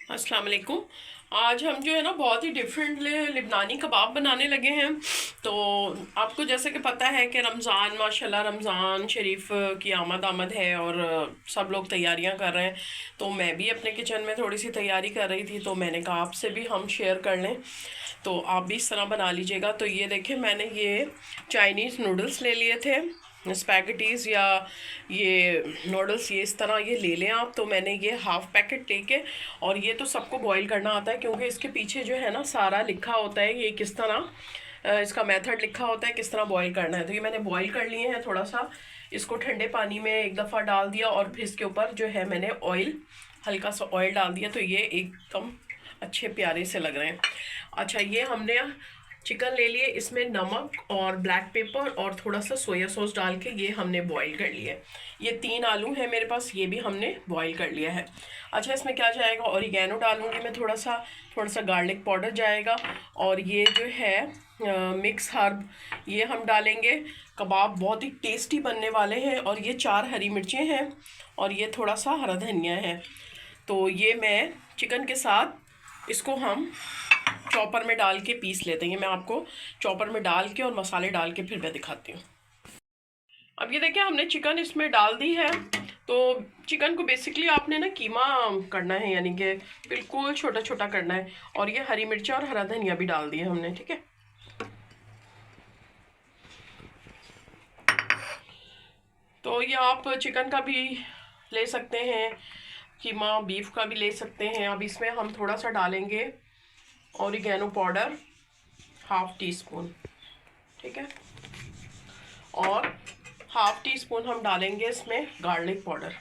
अस्सलाम वालेकुम। आज हम जो है ना बहुत ही डिफरेंट लिबनानी कबाब बनाने लगे हैं। तो आपको जैसे कि पता है कि रमज़ान माशाल्लाह रमज़ान शरीफ की आमद है और सब लोग तैयारियां कर रहे हैं। तो मैं भी अपने किचन में थोड़ी सी तैयारी कर रही थी, तो मैंने कहा आपसे भी हम शेयर कर लें, तो आप भी इस तरह बना लीजिएगा। तो ये देखें, मैंने ये चाइनीज़ नूडल्स ले लिए थे, स्पैगेटीज़ या ये नूडल्स, ये इस तरह ये ले लें आप। तो मैंने ये हाफ़ पैकेट लेके, और ये तो सबको बॉईल करना आता है क्योंकि इसके पीछे जो है ना सारा लिखा होता है ये किस तरह इसका मेथड लिखा होता है किस तरह बॉईल करना है। तो ये मैंने बॉईल कर लिए हैं, थोड़ा सा इसको ठंडे पानी में एक दफ़ा डाल दिया और फिर इसके ऊपर जो है मैंने ऑयल, हल्का सा ऑयल डाल दिया। तो ये एकदम अच्छे प्यारे से लग रहे हैं। अच्छा, ये हमने चिकन ले लिए, इसमें नमक और ब्लैक पेपर और थोड़ा सा सोया सॉस डाल के ये हमने बॉईल कर लिया है। ये 3 आलू है मेरे पास, ये भी हमने बॉईल कर लिया है। अच्छा, इसमें क्या जाएगा, ऑरिगेनो डालूंगी मैं, थोड़ा सा गार्लिक पाउडर जाएगा, और ये जो है मिक्स हर्ब ये हम डालेंगे। कबाब बहुत ही टेस्टी बनने वाले हैं। और ये 4 हरी मिर्चें हैं और ये थोड़ा सा हरा धनिया है। तो ये मैं चिकन के साथ इसको हम चॉपर में डाल के पीस लेते हैं। मैं आपको चॉपर में डाल के और मसाले डाल के फिर मैं दिखाती हूँ। अब ये देखिए, हमने चिकन इसमें डाल दी है। तो चिकन को बेसिकली आपने ना कीमा करना है, यानी कि बिल्कुल छोटा छोटा करना है। और ये हरी मिर्चा और हरा धनिया भी डाल दिया हमने, ठीक है। तो ये आप चिकन का भी ले सकते हैं, कीमा बीफ का भी ले सकते हैं। अब इसमें हम थोड़ा सा डालेंगे oregano powder, half tea spoon, ठीक है। और हाफ टी स्पून हम डालेंगे इसमें गार्लिक पाउडर।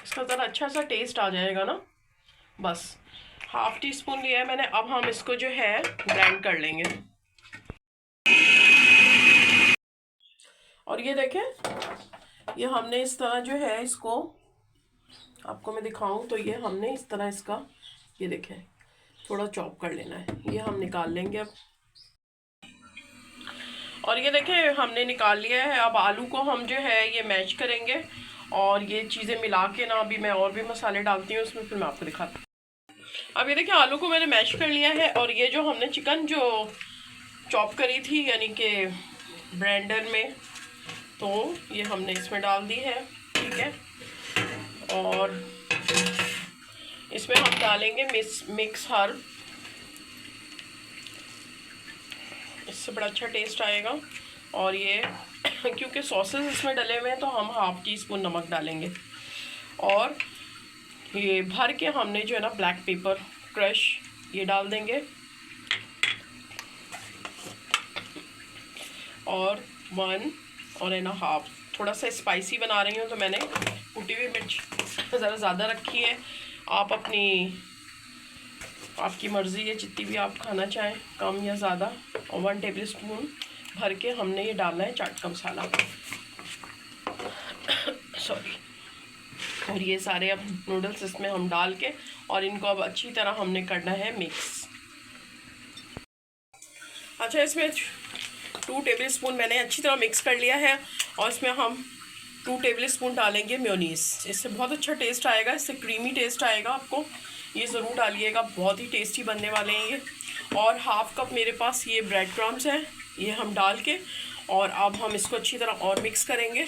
इसका ज़रा अच्छा सा टेस्ट आ जाएगा ना। बस हाफ टी स्पून लिया है मैंने। अब हम इसको जो है ग्राइंड कर लेंगे। और ये देखें, ये हमने इस तरह जो है इसको, आपको मैं दिखाऊं तो ये हमने इस तरह इसका, ये देखें, थोड़ा चॉप कर लेना है। ये हम निकाल लेंगे अब। और ये देखें, हमने निकाल लिया है। अब आलू को हम जो है ये मैश करेंगे और ये चीज़ें मिला के ना, अभी मैं और भी मसाले डालती हूँ उसमें, फिर मैं आपको दिखाती हूँ। अब ये देखिए, आलू को मैंने मैश कर लिया है और ये जो हमने चिकन जो चॉप करी थी यानी कि ब्लेंडर में, तो ये हमने इसमें डाल दी है, ठीक है। और इसमें हम डालेंगे मिक्स हर्ब, इससे बड़ा अच्छा टेस्ट आएगा। और ये क्योंकि सॉसेस इसमें डले हुए हैं तो हम हाफ टी स्पून नमक डालेंगे। और ये भर के हमने जो है ना ब्लैक पेपर क्रश ये डाल देंगे। और 1.5, थोड़ा सा स्पाइसी बना रही हूँ तो मैंने कुटी हुई मिर्च ज़रा ज़्यादा रखी है। आप आपकी मर्ज़ी है, जितनी भी आप खाना चाहें, कम या ज़्यादा। और 1 टेबल स्पून भर के हमने ये डालना है चाट का मसाला, सॉरी। और ये सारे अब नूडल्स इसमें हम डाल के और इनको अब अच्छी तरह हमने करना है मिक्स। अच्छा, इसमें 2 टेबल स्पून मैंने अच्छी तरह मिक्स कर लिया है। और इसमें हम 2 टेबल स्पून डालेंगे मेयोनीज़। इससे बहुत अच्छा टेस्ट आएगा, इससे क्रीमी टेस्ट आएगा। आपको ये ज़रूर डालिएगा, बहुत ही टेस्टी बनने वाले हैं ये। और हाफ कप मेरे पास ये ब्रेड क्रम्स हैं, ये हम डाल के और अब हम इसको अच्छी तरह और मिक्स करेंगे।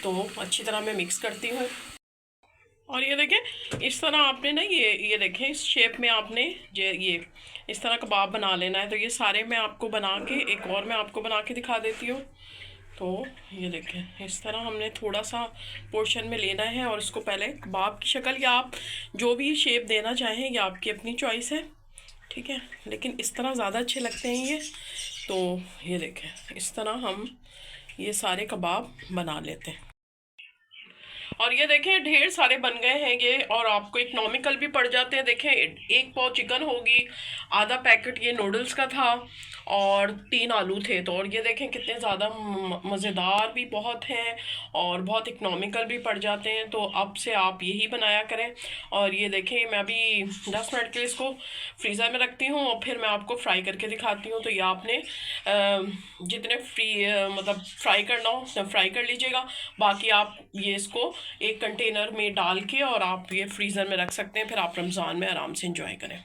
तो अच्छी तरह मैं मिक्स करती हूँ। और ये देखें, इस तरह आपने ना ये देखें, इस शेप में आपने ये इस तरह कबाब बना लेना है। तो ये सारे मैं आपको बना के, एक और मैं आपको बना के दिखा देती हूँ। तो ये देखें, इस तरह हमने थोड़ा सा पोर्शन में लेना है और इसको पहले कबाब की शक्ल, या आप जो भी शेप देना चाहें ये आपकी अपनी चॉइस है, ठीक है। लेकिन इस तरह ज़्यादा अच्छे लगते हैं ये। तो ये देखें, इस तरह हम ये सारे कबाब बना लेते हैं। और ये देखें, ढेर सारे बन गए हैं ये, और आपको इकोनॉमिकल भी पड़ जाते हैं। देखें, 1 पाव चिकन होगी, आधा पैकेट ये नूडल्स का था, और 3 आलू थे। तो और ये देखें कितने ज़्यादा मज़ेदार भी बहुत हैं और बहुत इकनॉमिकल भी पड़ जाते हैं। तो अब से आप यही बनाया करें। और ये देखें मैं अभी 10 मिनट के लिए इसको फ्रीज़र में रखती हूँ और फिर मैं आपको फ्राई करके दिखाती हूँ। तो ये आपने जितने मतलब फ्राई करना हो फ्राई कर लीजिएगा। बाकी आप ये इसको एक कंटेनर में डाल के और आप ये फ्रीज़र में रख सकते हैं, फिर आप रमज़ान में आराम से इंजॉय करें।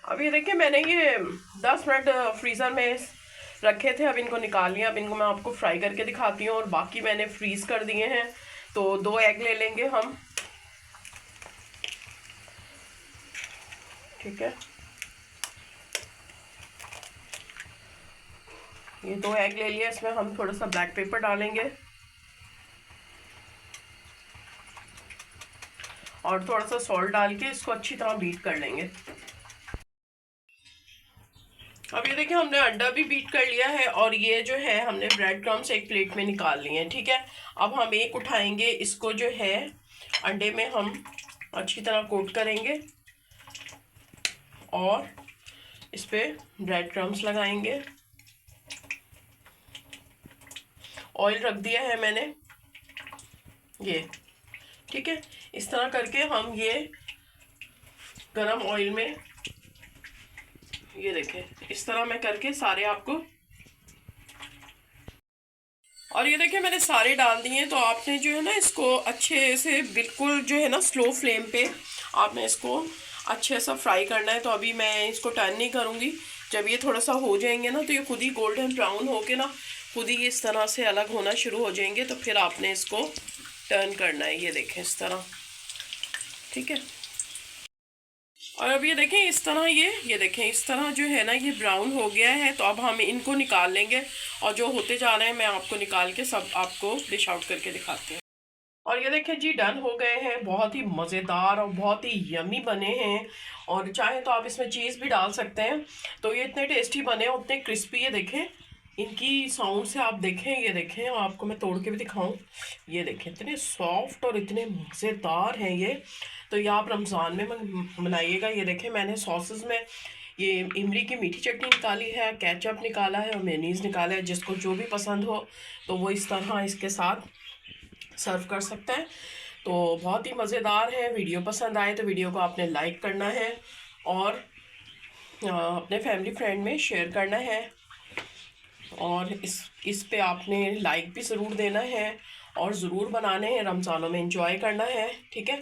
अब ये देखिए मैंने ये 10 मिनट फ्रीज़र में रखे थे, अब इनको निकाल लिया। अब इनको मैं आपको फ्राई करके दिखाती हूँ और बाकी मैंने फ्रीज़ कर दिए हैं। तो 2 एग ले लेंगे हम, ठीक है। ये 2 एग ले लिए, इसमें हम थोड़ा सा ब्लैक पेपर डालेंगे और थोड़ा सा सॉल्ट डाल के इसको अच्छी तरह बीट कर लेंगे। अब ये देखिए हमने अंडा भी बीट कर लिया है और ये जो है हमने ब्रेड क्रम्स एक प्लेट में निकाल लिए हैं, ठीक है। अब हम एक उठाएंगे, इसको जो है अंडे में हम अच्छी तरह कोट करेंगे और इस पर ब्रेड क्रम्स लगाएंगे। ऑयल रख दिया है मैंने, ये ठीक है। इस तरह करके हम ये गरम ऑयल में, ये देखें इस तरह मैं करके सारे आपको, और ये देखिए मैंने सारे डाल दिए। तो आपने जो है ना इसको अच्छे से बिल्कुल जो है ना स्लो फ्लेम पे आपने इसको अच्छे से फ्राई करना है। तो अभी मैं इसको टर्न नहीं करूँगी, जब ये थोड़ा सा हो जाएंगे ना तो ये खुद ही गोल्डन ब्राउन होके ना खुद ही इस तरह से अलग होना शुरू हो जाएंगे। तो फिर आपने इसको टर्न करना है, ये देखें इस तरह, ठीक है। और अब ये देखें इस तरह ये देखें इस तरह जो है ना ये ब्राउन हो गया है। तो अब हम इनको निकाल लेंगे और जो होते जा रहे हैं मैं आपको निकाल के सब आपको डिश आउट करके दिखाती हूँ। और ये देखें जी डन हो गए हैं, बहुत ही मज़ेदार और बहुत ही यमी बने हैं। और चाहे तो आप इसमें चीज़ भी डाल सकते हैं। तो ये इतने टेस्टी बने और उतने क्रिस्पी, ये देखें इनकी साउंड से आप देखें, ये देखें और आपको मैं तोड़ के भी दिखाऊं, ये देखें इतने सॉफ्ट और इतने मज़ेदार हैं ये। तो ये आप रमज़ान में बनाइएगा। ये देखें मैंने सॉसेस में ये इमली की मीठी चटनी निकाली है, केचप निकाला है और मेयोनीज़ निकाला है। जिसको जो भी पसंद हो तो वो इस तरह इसके साथ सर्व कर सकते हैं। तो बहुत ही मज़ेदार है। वीडियो पसंद आए तो वीडियो को आपने लाइक करना है और अपने फैमिली फ्रेंड में शेयर करना है और इस पे आपने लाइक भी ज़रूर देना है और ज़रूर बनाने हैं, रमज़ानों में एंजॉय करना है, ठीक है।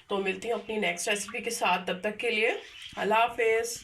तो मिलती हूँ अपनी नेक्स्ट रेसिपी के साथ, तब तक के लिए अल्लाह हाफिज़।